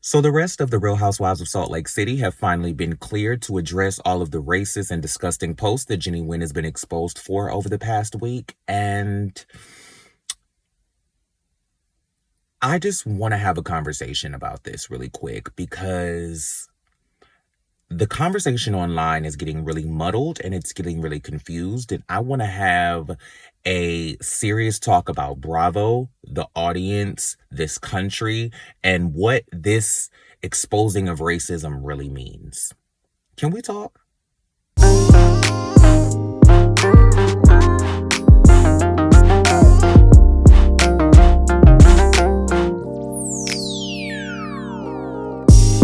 So the rest of the Real Housewives of Salt Lake City have finally been cleared to address all of the racist and disgusting posts that Jennie Nguyen has been exposed for over the past week. And I just want to have a conversation about this really quick because the conversation online is getting really muddled and it's getting really confused. And I want to have a serious talk about Bravo, the audience, this country, and what this exposing of racism really means. Can we talk?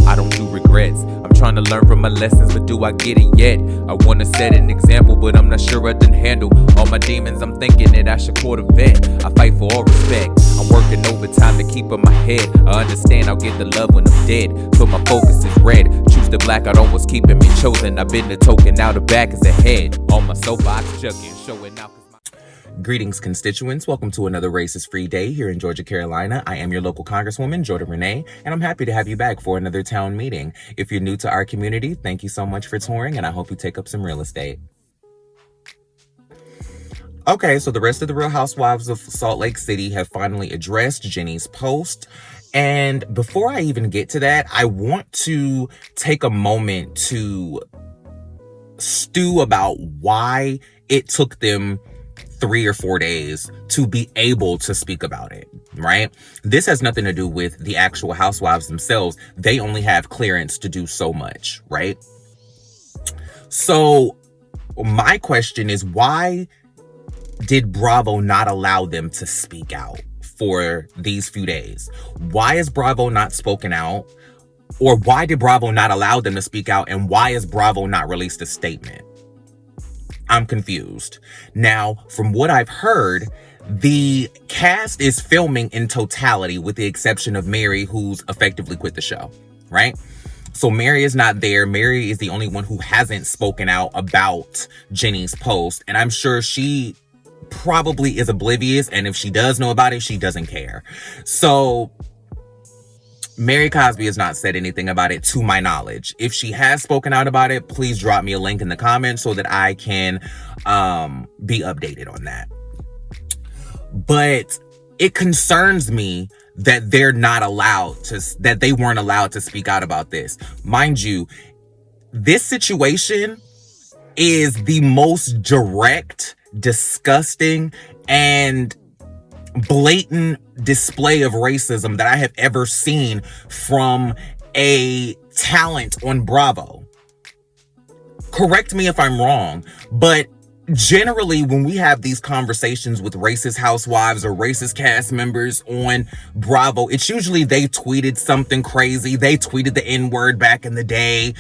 I don't do regrets. I'm trying to learn from my lessons, but do I get it yet? I wanna set an example, but I'm not sure I can handle all my demons. I'm thinking that I should court a vet. I fight for all respect. I'm working overtime to keep in my head. I understand I'll get the love when I'm dead, so my focus is red. Choose the black out on what's keeping me chosen. I've been the token, now the back is ahead. On my soapbox, chucking, showing out. Greetings, constituents. Welcome to another racist-free day here in Georgia, Carolina. I am your local Congresswoman, Jordan Renee, and I'm happy to have you back for another town meeting. If you're new to our community, thank you so much for touring, and I hope you take up some real estate. Okay, so the rest of the Real Housewives of Salt Lake City have finally addressed Jennie's post. And before I even get to that, I want to take a moment to stew about why it took them 3 or 4 days to be able to speak about it, right? This has nothing to do with the actual housewives themselves. They only have clearance to do so much, right? So my question is, why did Bravo not allow them to speak out for these few days? Why is Bravo not spoken out? Or why did Bravo not allow them to speak out? And why has Bravo not released a statement? I'm confused. Now, from what I've heard, the cast is filming in totality with the exception of Mary, who's effectively quit the show, right? So Mary is not there. Mary is the only one who hasn't spoken out about Jennie's post. And I'm sure she probably is oblivious. And if she does know about it, she doesn't care. So Mary Cosby has not said anything about it to my knowledge. If she has spoken out about it, please drop me a link in the comments so that I can be updated on that. But it concerns me that they weren't allowed to speak out about this. Mind you, this situation is the most direct, disgusting, and blatant display of racism that I have ever seen from a talent on Bravo. Correct me if I'm wrong, but generally when we have these conversations with racist housewives or racist cast members on Bravo, it's usually they tweeted something crazy. They tweeted the N-word back in the day.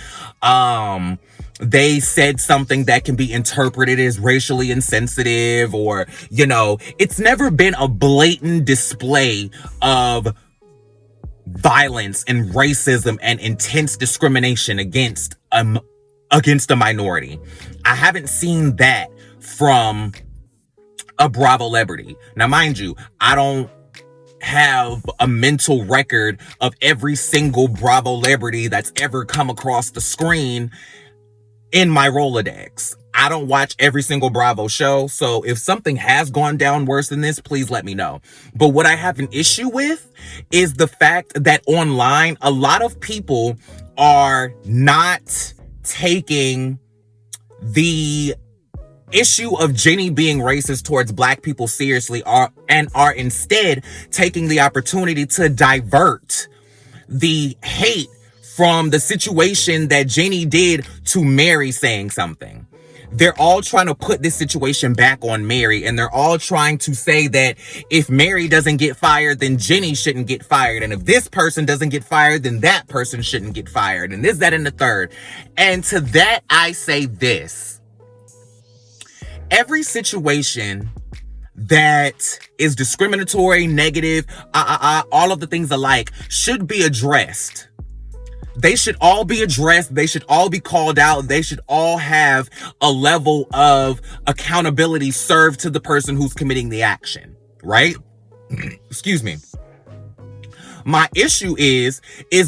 They said something that can be interpreted as racially insensitive, or, it's never been a blatant display of violence and racism and intense discrimination against a minority. I haven't seen that from a Bravo celebrity. Now, mind you, I don't have a mental record of every single Bravo celebrity that's ever come across the screen in my Rolodex. I don't watch every single Bravo show, so if something has gone down worse than this, please let me know. But what I have an issue with is the fact that online, a lot of people are not taking the issue of Jennie being racist towards black people seriously, and are instead taking the opportunity to divert the hate from the situation that Jennie did to Mary saying something. They're all trying to put this situation back on Mary, and they're all trying to say that if Mary doesn't get fired, then Jennie shouldn't get fired. And if this person doesn't get fired, then that person shouldn't get fired. And this, that, and the third. And to that, I say this. Every situation that is discriminatory, negative, all of the things alike should be addressed. They should all be addressed. They should all be called out. They should all have a level of accountability served to the person who's committing the action, right? Excuse me. My issue is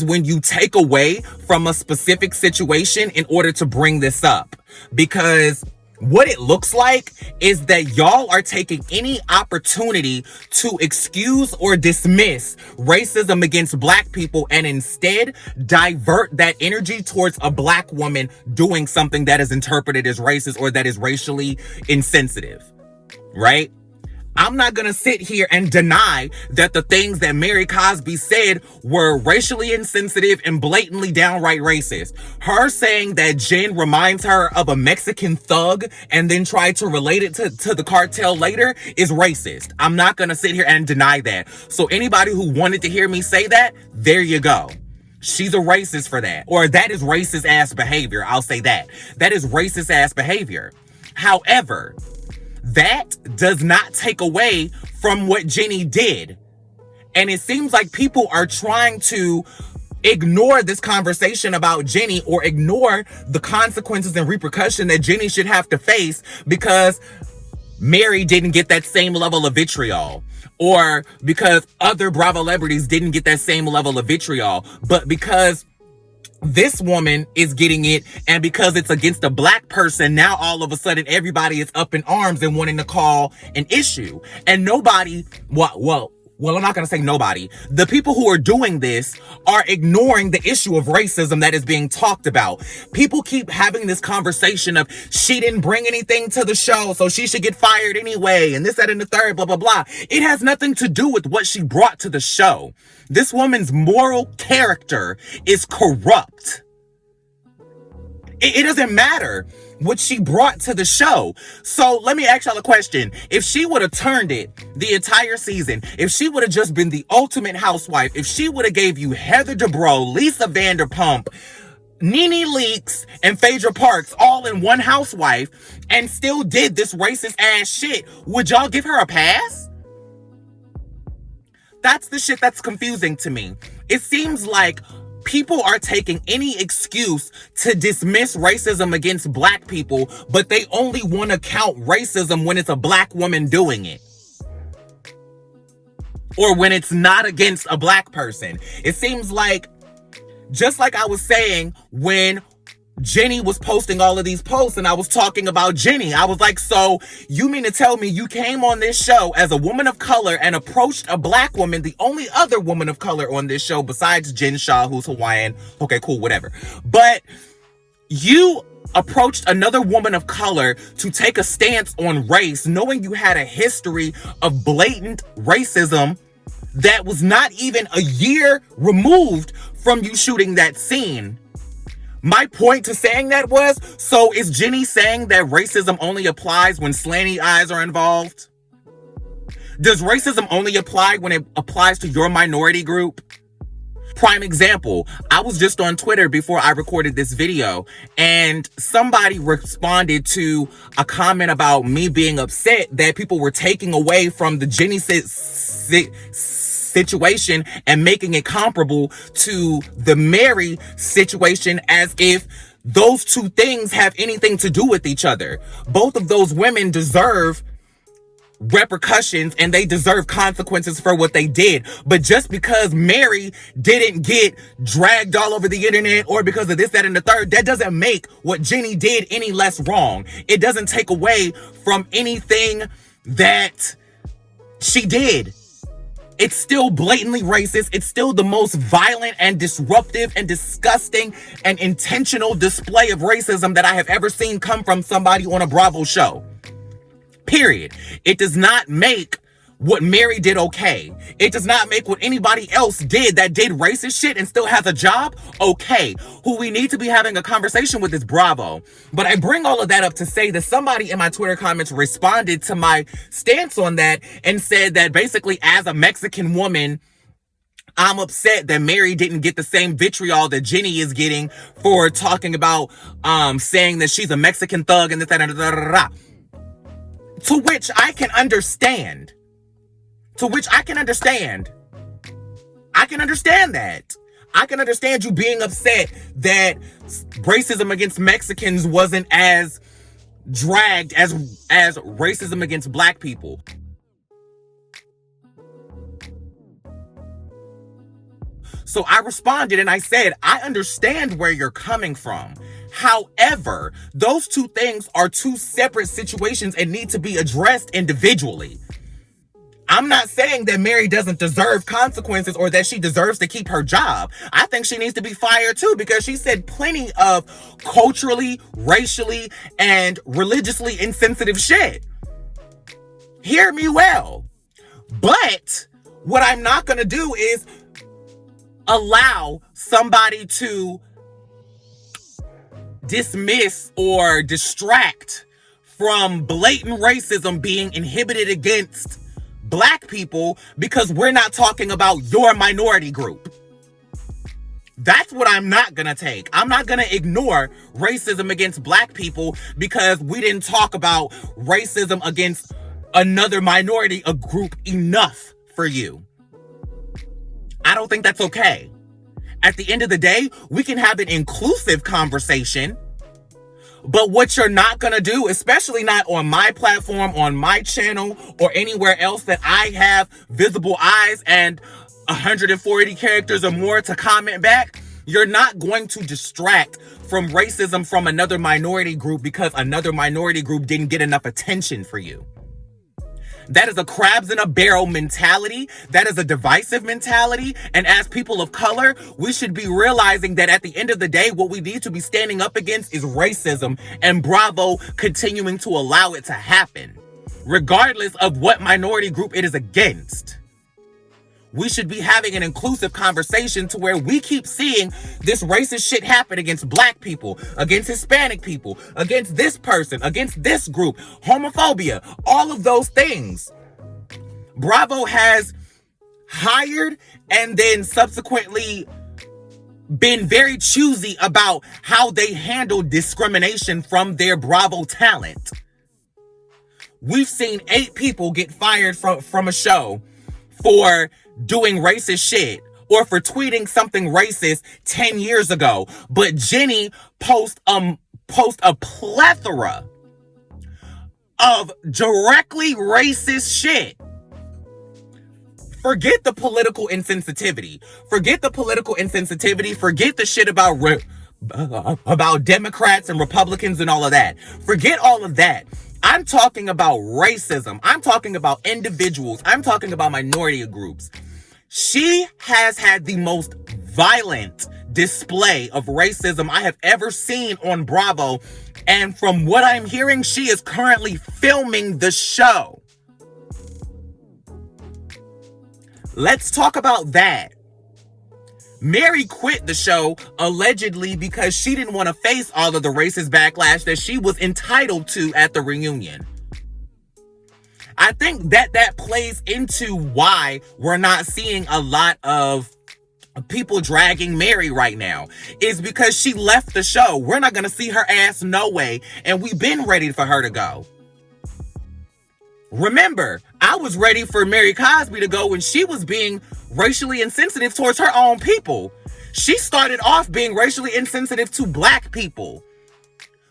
when you take away from a specific situation in order to bring this up. Because what it looks like is that y'all are taking any opportunity to excuse or dismiss racism against black people and instead divert that energy towards a black woman doing something that is interpreted as racist or that is racially insensitive, right? I'm not going to sit here and deny that the things that Mary Cosby said were racially insensitive and blatantly downright racist. Her saying that Jen reminds her of a Mexican thug and then tried to relate it to the cartel later is racist. I'm not going to sit here and deny that. So anybody who wanted to hear me say that, there you go. She's a racist for that. Or that is racist ass behavior. I'll say that. That is racist ass behavior. However, that does not take away from what Jennie did. And it seems like people are trying to ignore this conversation about Jennie or ignore the consequences and repercussion that Jennie should have to face because Mary didn't get that same level of vitriol, or because other Bravo celebrities didn't get that same level of vitriol, but because this woman is getting it, and because it's against a black person, now all of a sudden everybody is up in arms and wanting to call an issue. And nobody, well, I'm not going to say nobody. The people who are doing this are ignoring the issue of racism that is being talked about. People keep having this conversation of she didn't bring anything to the show, so she should get fired anyway, and this, that, and the third, blah, blah, blah. It has nothing to do with what she brought to the show. This woman's moral character is corrupt. It doesn't matter what she brought to the show. So let me ask y'all a question. If she would have turned it the entire season, if she would have just been the ultimate housewife, if she would have gave you Heather Dubrow, Lisa Vanderpump, Nene Leakes, and Phaedra Parks all in one housewife and still did this racist ass shit, would y'all give her a pass? That's the shit that's confusing to me. It seems like people are taking any excuse to dismiss racism against black people, but they only want to count racism when it's a black woman doing it. Or when it's not against a black person. It seems like, just like I was saying when Jennie was posting all of these posts and I was talking about Jennie, I was like, so you mean to tell me you came on this show as a woman of color and approached a black woman, the only other woman of color on this show besides Jen Shah, who's Hawaiian. Okay, cool, whatever. But you approached another woman of color to take a stance on race, knowing you had a history of blatant racism that was not even a year removed from you shooting that scene. My point to saying that was, so is Jennie saying that racism only applies when slanty eyes are involved? Does racism only apply when it applies to your minority group? Prime example, I was just on Twitter before I recorded this video, and somebody responded to a comment about me being upset that people were taking away from the Jennie situation and making it comparable to the Mary situation as if those two things have anything to do with each other. Both of those women deserve repercussions and they deserve consequences for what they did. But just because Mary didn't get dragged all over the internet or because of this, that, and the third, that doesn't make what Jennie did any less wrong. It doesn't take away from anything that she did. It's still blatantly racist. It's still the most violent and disruptive and disgusting and intentional display of racism that I have ever seen come from somebody on a Bravo show. Period. It does not make what Mary did okay. It does not make what anybody else did that did racist shit and still has a job okay. Who we need to be having a conversation with is Bravo. But I bring all of that up to say that somebody in my Twitter comments responded to my stance on that and said that basically as a Mexican woman, I'm upset that Mary didn't get the same vitriol that Jennie is getting for talking about saying that she's a Mexican thug and this, that, and da. To which I can understand. I can understand that. I can understand you being upset that racism against Mexicans wasn't as dragged as racism against black people. So I responded and I said, I understand where you're coming from. However, those two things are two separate situations and need to be addressed individually. I'm not saying that Mary doesn't deserve consequences or that she deserves to keep her job. I think she needs to be fired too, because she said plenty of culturally, racially, and religiously insensitive shit. Hear me well. But what I'm not going to do is allow somebody to dismiss or distract from blatant racism being inhibited against Black people because we're not talking about your minority group. That's what I'm not gonna take. I'm not gonna ignore racism against Black people because we didn't talk about racism against another minority, a group enough for you. I don't think that's okay. At the end of the day, we can have an inclusive conversation. But what you're not going to do, especially not on my platform, on my channel, or anywhere else that I have visible eyes and 140 characters or more to comment back, you're not going to distract from racism from another minority group because another minority group didn't get enough attention for you. That is a crabs in a barrel mentality. That is a divisive mentality. And as people of color, we should be realizing that at the end of the day, what we need to be standing up against is racism, and Bravo continuing to allow it to happen, regardless of what minority group it is against. We should be having an inclusive conversation to where we keep seeing this racist shit happen against Black people, against Hispanic people, against this person, against this group, homophobia, all of those things. Bravo has hired and then subsequently been very choosy about how they handle discrimination from their Bravo talent. We've seen 8 people get fired from a show for doing racist shit or for tweeting something racist 10 years ago. But Jennie post a plethora of directly racist shit. Forget the political insensitivity. Forget the political insensitivity. Forget the shit about Democrats and Republicans and all of that. Forget all of that. I'm talking about racism. I'm talking about individuals. I'm talking about minority groups. She has had the most violent display of racism I have ever seen on Bravo. And from what I'm hearing, she is currently filming the show. Let's talk about that. Mary quit the show allegedly because she didn't want to face all of the racist backlash that she was entitled to at the reunion. I think that plays into why we're not seeing a lot of people dragging Mary right now, is because she left the show. We're not going to see her ass no way, and we've been ready for her to go. Remember, I was ready for Mary Cosby to go when she was being racially insensitive towards her own people. She started off being racially insensitive to Black people.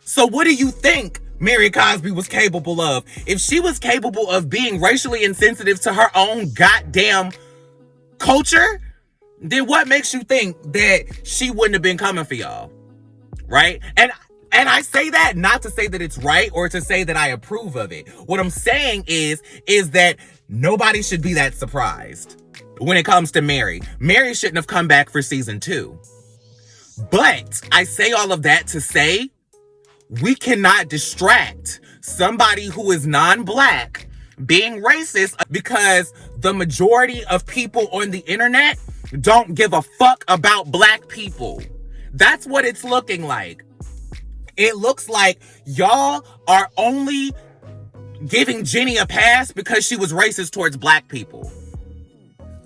So what do you think Mary Cosby was capable of? If she was capable of being racially insensitive to her own goddamn culture, then what makes you think that she wouldn't have been coming for y'all? Right? And I say that not to say that it's right or to say that I approve of it. What I'm saying is that nobody should be that surprised when it comes to Mary. Mary shouldn't have come back for season 2. But I say all of that to say we cannot distract somebody who is non-Black being racist because the majority of people on the internet don't give a fuck about Black people. That's what it's looking like. It looks like y'all are only giving Jennie a pass because she was racist towards Black people.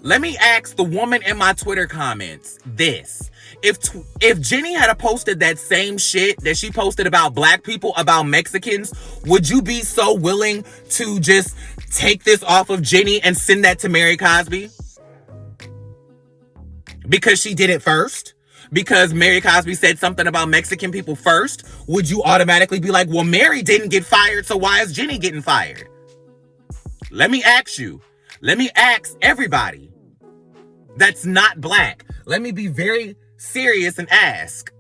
Let me ask the woman in my Twitter comments this. If Jennie had posted that same shit that she posted about Black people, about Mexicans, would you be so willing to just take this off of Jennie and send that to Mary Cosby? Because she did it first? Because Mary Cosby said something about Mexican people first? Would you automatically be like, well, Mary didn't get fired, so why is Jennie getting fired? Let me ask you. Let me ask everybody that's not Black. let me be very serious and ask,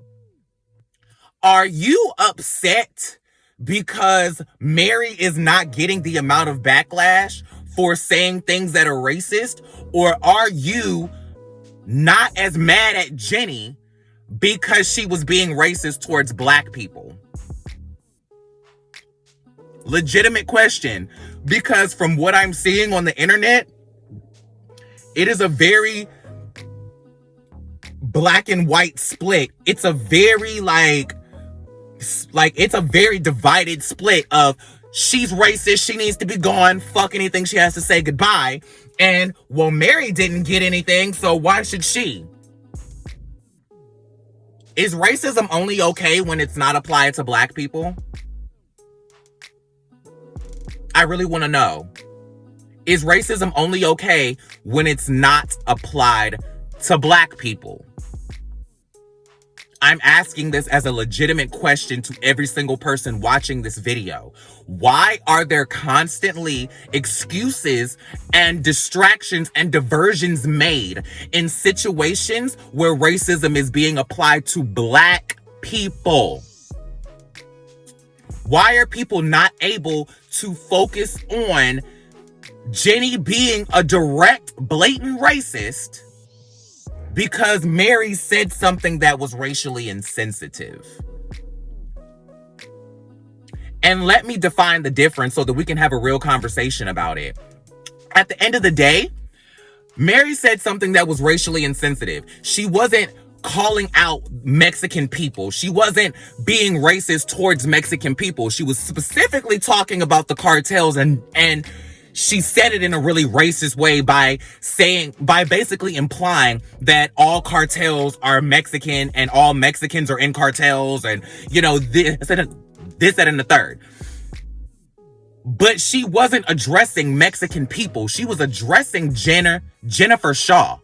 are you upset because Mary is not getting the amount of backlash for saying things that are racist? Or are you not as mad at Jennie because she was being racist towards black people? Legitimate question, because from what I'm seeing on the internet, it is a very black and white split. It's a very it's a very divided split of she's racist, she needs to be gone, fuck anything she has to say goodbye. And well, Mary didn't get anything, so why should she? Is racism only okay when it's not applied to black people? I really want to know. Is racism only okay when it's not applied to black people? I'm asking this as a legitimate question to every single person watching this video. Why are there constantly excuses and distractions and diversions made in situations where racism is being applied to black people? Why are people not able to focus on Jennie being a direct, blatant racist because Mary said something that was racially insensitive? And let me define the difference so that we can have a real conversation about it. At the end of the day, Mary said something that was racially insensitive. She wasn't calling out Mexican people. She wasn't being racist towards Mexican people. She was specifically talking about the cartels, and she said it in a really racist way by basically implying that all cartels are Mexican and all Mexicans are in cartels, and this, that, and the third. But she wasn't addressing Mexican people. She was addressing Jennifer Shaw.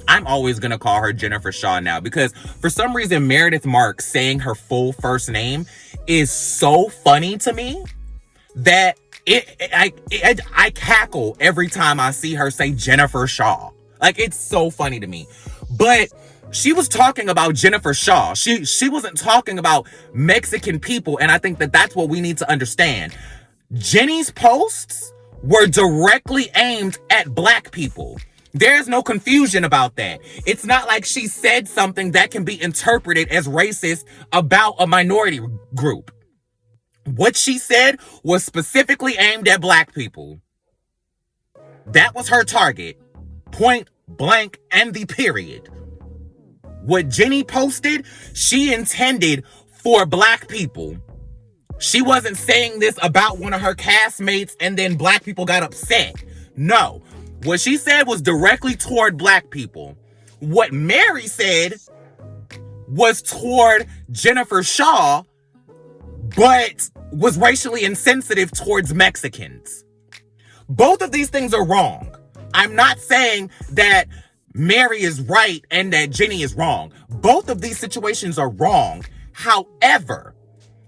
I'm always going to call her Jennifer Shaw now, because for some reason Meredith Marks saying her full first name is so funny to me that I cackle every time I see her say Jennifer Shaw. Like, it's so funny to me. But she was talking about Jennifer Shaw. She wasn't talking about Mexican people, and I think that that's what we need to understand. Jennie's posts were directly aimed at black people. There's no confusion about that. It's not like she said something that can be interpreted as racist about a minority group. What she said was specifically aimed at black people. That was her target. Point blank and the period. What Jennie posted, she intended for black people. She wasn't saying this about one of her castmates and then black people got upset. No. What she said was directly toward black people. What Mary said was toward Jennifer Shaw, but was racially insensitive towards Mexicans. Both of these things are wrong. I'm not saying that Mary is right and that Jennie is wrong. Both of these situations are wrong. However,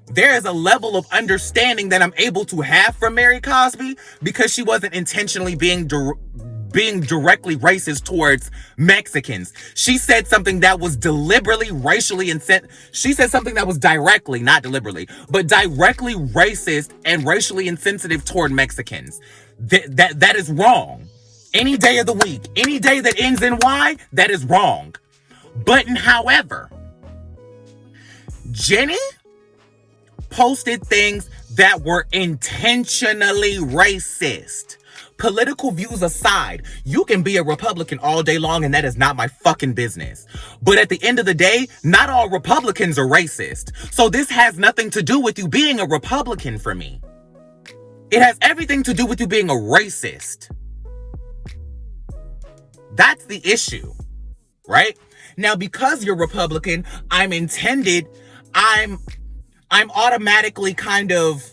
there is a level of understanding that I'm able to have from Mary Cosby because she wasn't intentionally being directly racist towards Mexicans. She said something that was deliberately racially insensitive. She said something that was directly, not deliberately, but directly racist and racially insensitive toward Mexicans. That is wrong. Any day of the week, any day that ends in Y, that is wrong. But however, Jennie posted things that were intentionally racist. Political views aside, you can be a Republican all day long and that is not my fucking business. But at the end of the day, not all Republicans are racist. So this has nothing to do with you being a Republican for me. It has everything to do with you being a racist. That's the issue, right? Now, because you're Republican, I'm automatically kind of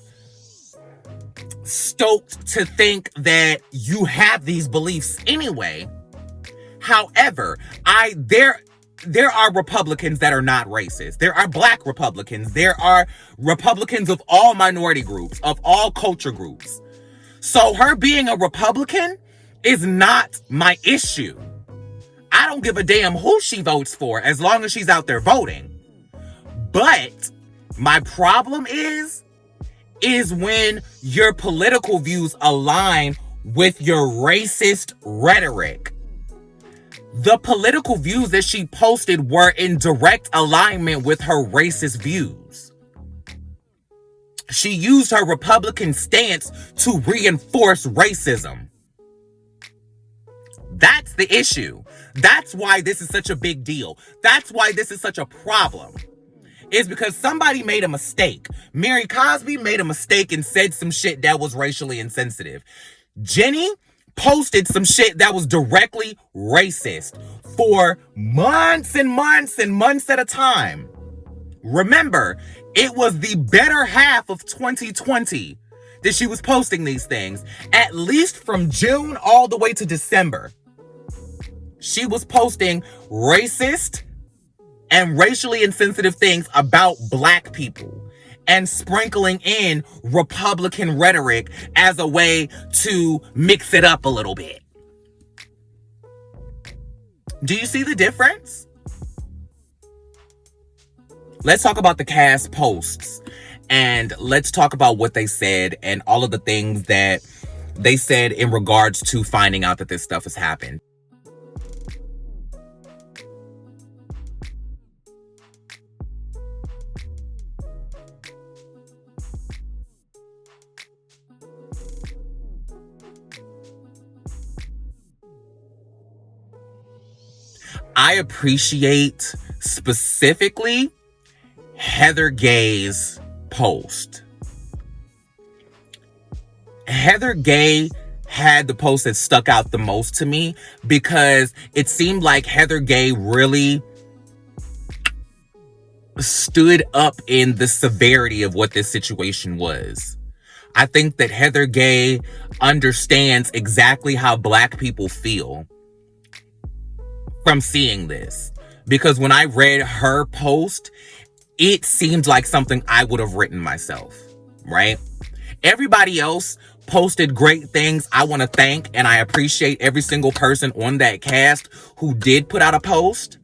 stoked to think that you have these beliefs anyway. However, there are Republicans that are not racist. There are black Republicans. There are Republicans of all minority groups, of all culture groups. So her being a Republican is not my issue. I don't give a damn who she votes for as long as she's out there voting. But my problem is when your political views align with your racist rhetoric. The political views that she posted were in direct alignment with her racist views. She used her Republican stance to reinforce racism. That's the issue. That's why this is such a big deal. That's why this is such a problem. Is because somebody made a mistake. Mary Cosby made a mistake and said some shit that was racially insensitive. Jennie posted some shit that was directly racist for months and months and months at a time. Remember, it was the better half of 2020 that she was posting these things. At least from June all the way to December. She was posting racist and racially insensitive things about Black people and sprinkling in Republican rhetoric as a way to mix it up a little bit. Do you see the difference? Let's talk about the cast posts and let's talk about what they said and all of the things that they said in regards to finding out that this stuff has happened. I appreciate specifically Heather Gay's post. Heather Gay had the post that stuck out the most to me because it seemed like Heather Gay really stood up in the severity of what this situation was. I think that Heather Gay understands exactly how Black people feel from seeing this. Because when I read her post, it seemed like something I would have written myself, right? Everybody else posted great things. I want to thank and I appreciate every single person on that cast who did put out a post.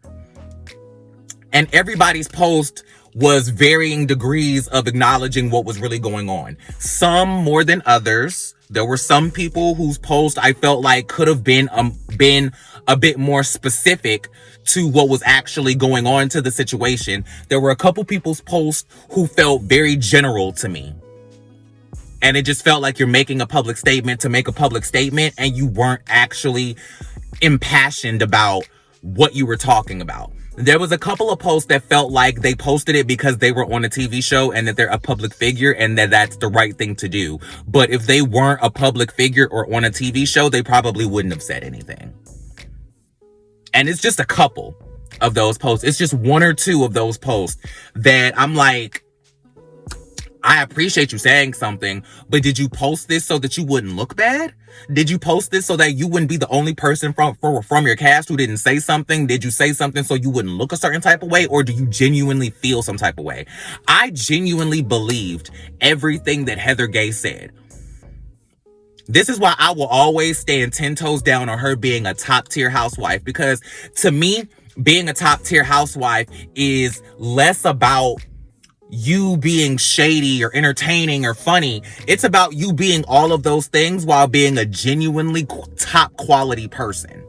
And everybody's post was varying degrees of acknowledging what was really going on. Some more than others. There were some people whose post I felt like could have been a bit more specific to what was actually going on to the situation. There were a couple people's posts who felt very general to me. And it just felt like you're making a public statement to make a public statement and you weren't actually impassioned about what you were talking about. There was a couple of posts that felt like they posted it because they were on a TV show and that they're a public figure and that that's the right thing to do. But if they weren't a public figure or on a TV show, they probably wouldn't have said anything. And it's just a couple of those posts. It's just one or two of those posts that I'm like, I appreciate you saying something, but did you post this so that you wouldn't look bad? Did you post this so that you wouldn't be the only person from your cast who didn't say something? Did you say something so you wouldn't look a certain type of way? Or do you genuinely feel some type of way? I genuinely believed everything that Heather Gay said. This is why I will always stand 10 toes down on her being a top tier housewife, because to me, being a top tier housewife is less about you being shady or entertaining or funny. It's about you being all of those things while being a genuinely top quality person.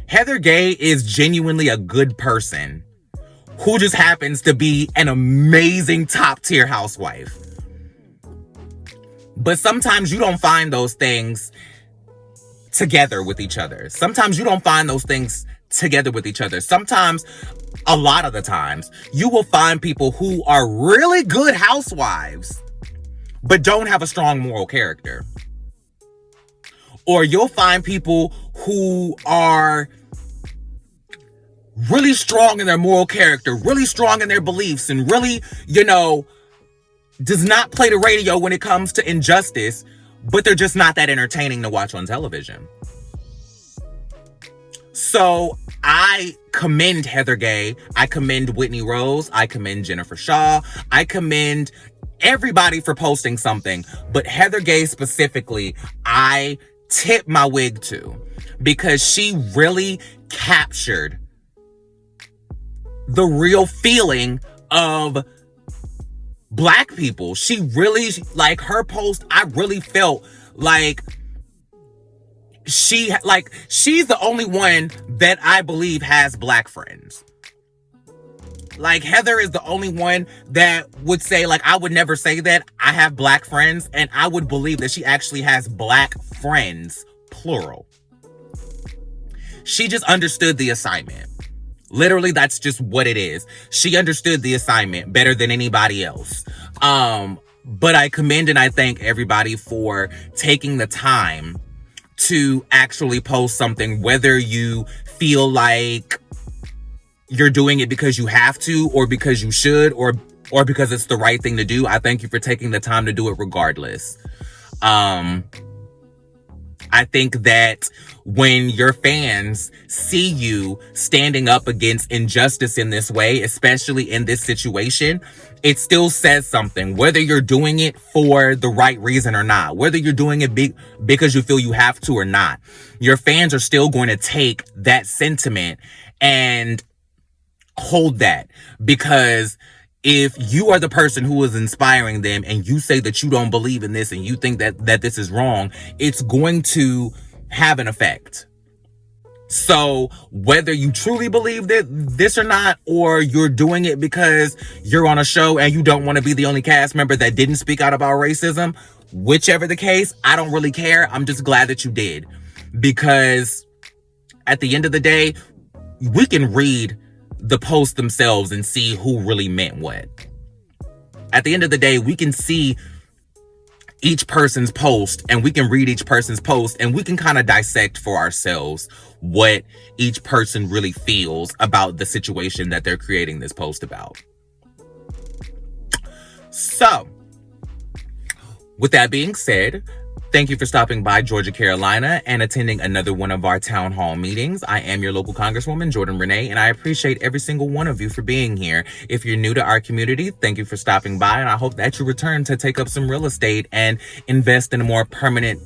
Heather Gay is genuinely a good person who just happens to be an amazing top tier housewife. But sometimes you don't find those things together with each other. Sometimes you don't find those things together with each other. Sometimes, a lot of the times, you will find people who are really good housewives, but don't have a strong moral character. Or you'll find people who are really strong in their moral character, really strong in their beliefs, and really, does not play the radio when it comes to injustice, but they're just not that entertaining to watch on television. So I commend Heather Gay. I commend Whitney Rose. I commend Jennifer Shaw. I commend everybody for posting something. But Heather Gay specifically, I tip my wig to, because she really captured the real feeling of Black people. She really, like, her post, I really felt like she's the only one that I believe has Black friends. Like, Heather is the only one that would say, like, I would never say that I have Black friends, and I would believe that she actually has Black friends, plural. She just understood the assignment. Literally, that's just what it is. She understood the assignment better than anybody else. But I commend and I thank everybody for taking the time to actually post something, whether you feel like you're doing it because you have to, or because you should, or because it's the right thing to do. I thank you for taking the time to do it regardless. I think that when your fans see you standing up against injustice in this way, especially in this situation, it still says something, whether you're doing it for the right reason or not, whether you're doing it because you feel you have to or not. Your fans are still going to take that sentiment and hold that, because if you are the person who is inspiring them and you say that you don't believe in this and you think that this is wrong, it's going to have an effect. So whether you truly believe that this or not, or you're doing it because you're on a show and you don't want to be the only cast member that didn't speak out about racism, whichever the case, I don't really care. I'm just glad that you did, because at the end of the day, we can read the posts themselves and see who really meant what. At the end of the day, we can see each person's post and we can read each person's post and we can kind of dissect for ourselves what each person really feels about the situation that they're creating this post about. So, with that being said, thank you for stopping by Georgia, Carolina, and attending another one of our town hall meetings. I am your local Congresswoman, Jordan Renee, and I appreciate every single one of you for being here. If you're new to our community, thank you for stopping by, and I hope that you return to take up some real estate and invest in a more permanent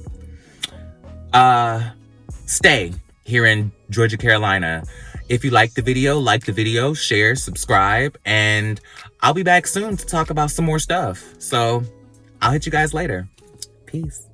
stay here in Georgia, Carolina. If you like the video, share, subscribe, and I'll be back soon to talk about some more stuff. So I'll hit you guys later. Peace.